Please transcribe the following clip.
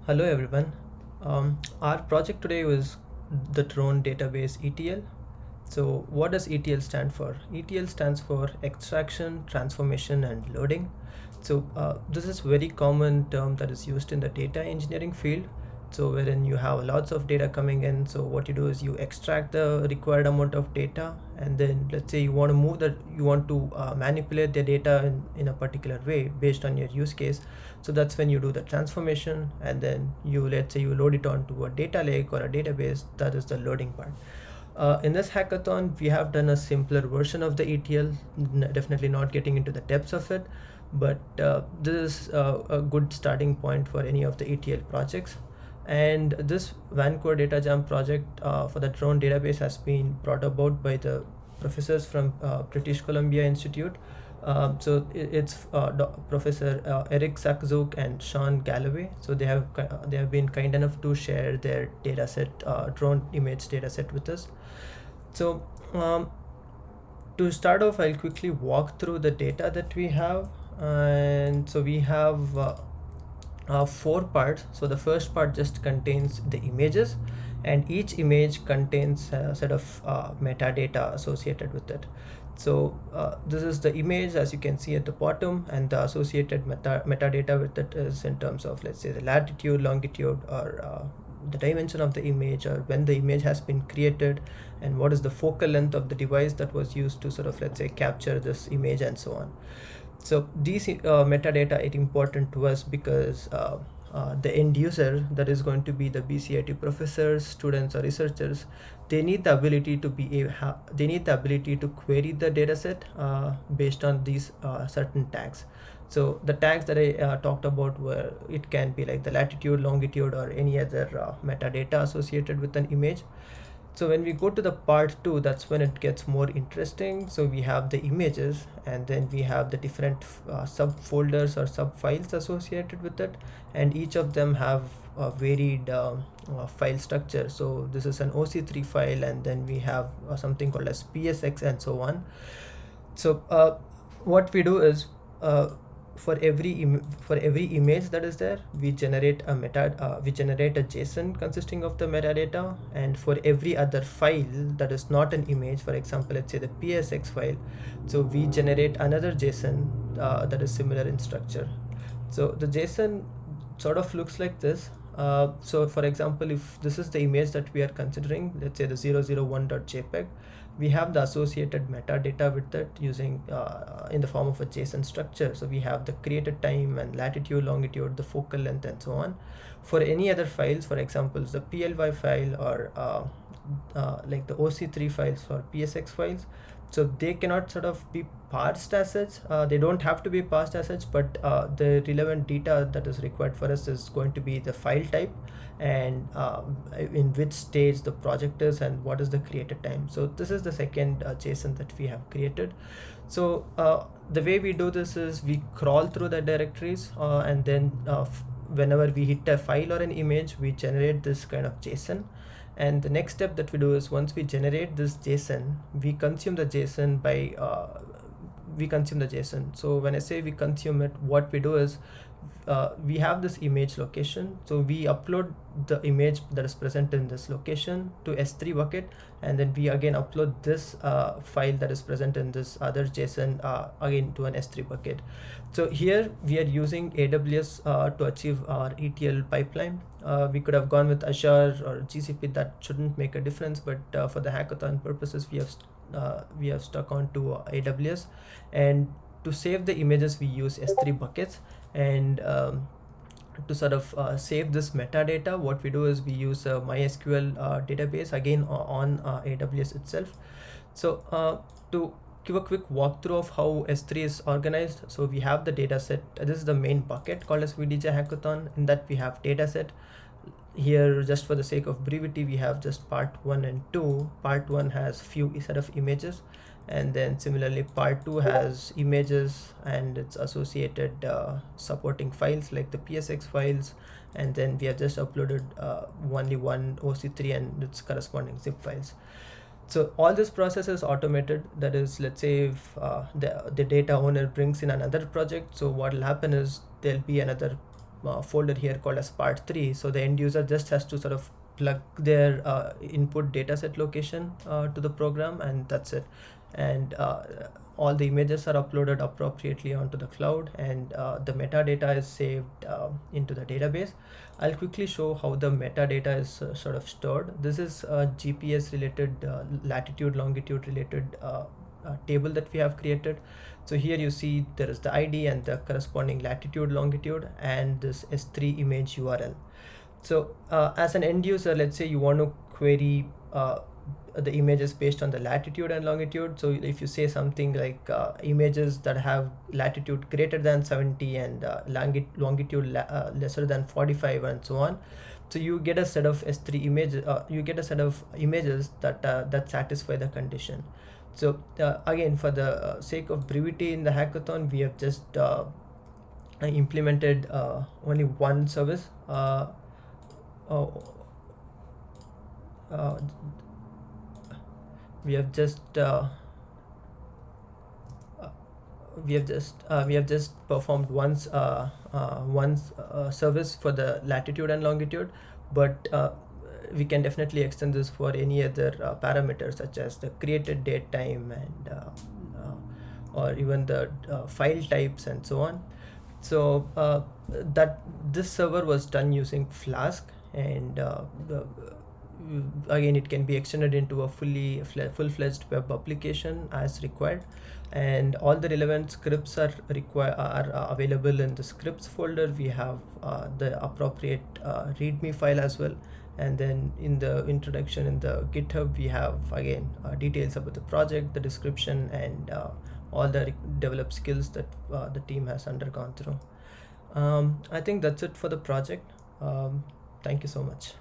Hello everyone. Our project today was the drone database ETL. So what does ETL stand for? ETL stands for extraction, transformation and loading. So this is very common term that is used in the data engineering field. So wherein you have lots of data coming in. So what you do is you extract the required amount of data, and then let's say you want to manipulate the data in a particular way based on your use case. So that's when you do the transformation, and then let's say you load it onto a data lake or a database. That is the loading part. In this hackathon, we have done a simpler version of the ETL, definitely not getting into the depths of it, but this is a good starting point for any of the ETL projects. And this Vancouver Datajam project for the drone database has been brought about by the professors from British Columbia Institute. It's Professor Eric Saczuck and Sean Galaway. So they have been kind enough to share their dataset, drone image dataset with us. So to start off, I'll quickly walk through the data that we have. And so we have four parts. So the first part just contains the images, and each image contains a set of metadata associated with it. So this is the image, as you can see at the bottom, and the associated metadata with it is in terms of, let's say, the latitude, longitude, or the dimension of the image, or when the image has been created, and what is the focal length of the device that was used to sort of, let's say, capture this image, and so on. So these metadata are important to us because the end user, that is going to be the BCIT professors, students or researchers, they need the ability to they need the ability to query the dataset based on these certain tags. So the tags that I talked about were, it can be like the latitude, longitude, or any other metadata associated with an image. So when we go to the part 2, that's when it gets more interesting. So we have the images, and then we have the different subfolders or subfiles associated with it, and each of them have a varied file structure. So this is an OC3 file, and then we have something called as PSX, and so on. So what we do is, for every image that is there, we generate a JSON consisting of the metadata, and for every other file that is not an image, for example, let's say the PSX file, so we generate another JSON that is similar in structure. So the JSON sort of looks like this. So for example, if this is the image that we are considering, let's say the 001.jpg, we have the associated metadata with that using in the form of a JSON structure. So we have the created time and latitude, longitude, the focal length, and so on. For any other files, for example, the PLY file, or like the OC3 files or PSX files, so they cannot sort of be parsed as such. They don't have to be parsed as such, but the relevant data that is required for us is going to be the file type, and in which stage the project is, and what is the created time. So this is the second JSON that we have created. So the way we do this is we crawl through the directories, and then whenever we hit a file or an image, we generate this kind of JSON. And the next step that we do is, once we generate this JSON, we consume the JSON by So when I say we consume it, what we do is, we have this image location, so we upload the image that is present in this location to S3 bucket, and then we again upload this file that is present in this other JSON again to an S3 bucket. So here we are using AWS to achieve our ETL pipeline. We could have gone with Azure or GCP, that shouldn't make a difference, but for the hackathon purposes, we have stuck on to AWS. And to save the images, we use S3 buckets. And to sort of save this metadata, what we do is we use a MySQL database again on AWS itself. So to give a quick walkthrough of how S3 is organized, so we have the data set. This is the main bucket called as VDJ Hackathon. In that we have data set. Here, just for the sake of brevity, we have just part 1 and 2. Part 1 has few set of images, and then similarly part 2 has images and its associated supporting files like the PSX files, and then we have just uploaded only one OC3 and its corresponding zip files. So all this process is automated. That is, let's say if the data owner brings in another project, so what will happen is there'll be another folder here called as part 3. So the end user just has to sort of plug their input dataset location to the program, and that's it. And all the images are uploaded appropriately onto the cloud, and the metadata is saved into the database. I'll quickly show how the metadata is sort of stored. This is a GPS related, latitude, longitude related table that we have created. So here you see there is the ID and the corresponding latitude, longitude, and this S3 image URL. So as an end user, let's say you want to query the images based on the latitude and longitude. So if you say something like images that have latitude greater than 70 and longitude lesser than 45 and so on, so you get a set of S3 images. You get a set of images that satisfy the condition. So again, for the sake of brevity in the hackathon, we have just implemented only one service. We have just performed once service for the latitude and longitude, but we can definitely extend this for any other parameters such as the created date time and or even the file types and so on. So that this server was done using Flask, and again it can be extended into a full-fledged web application as required, and all the relevant scripts are available in the scripts folder. We have the appropriate readme file as well, and then in the introduction in the GitHub we have again details about the project, the description, and all the developed skills that the team has undergone through. I think that's it for the project. Thank you so much.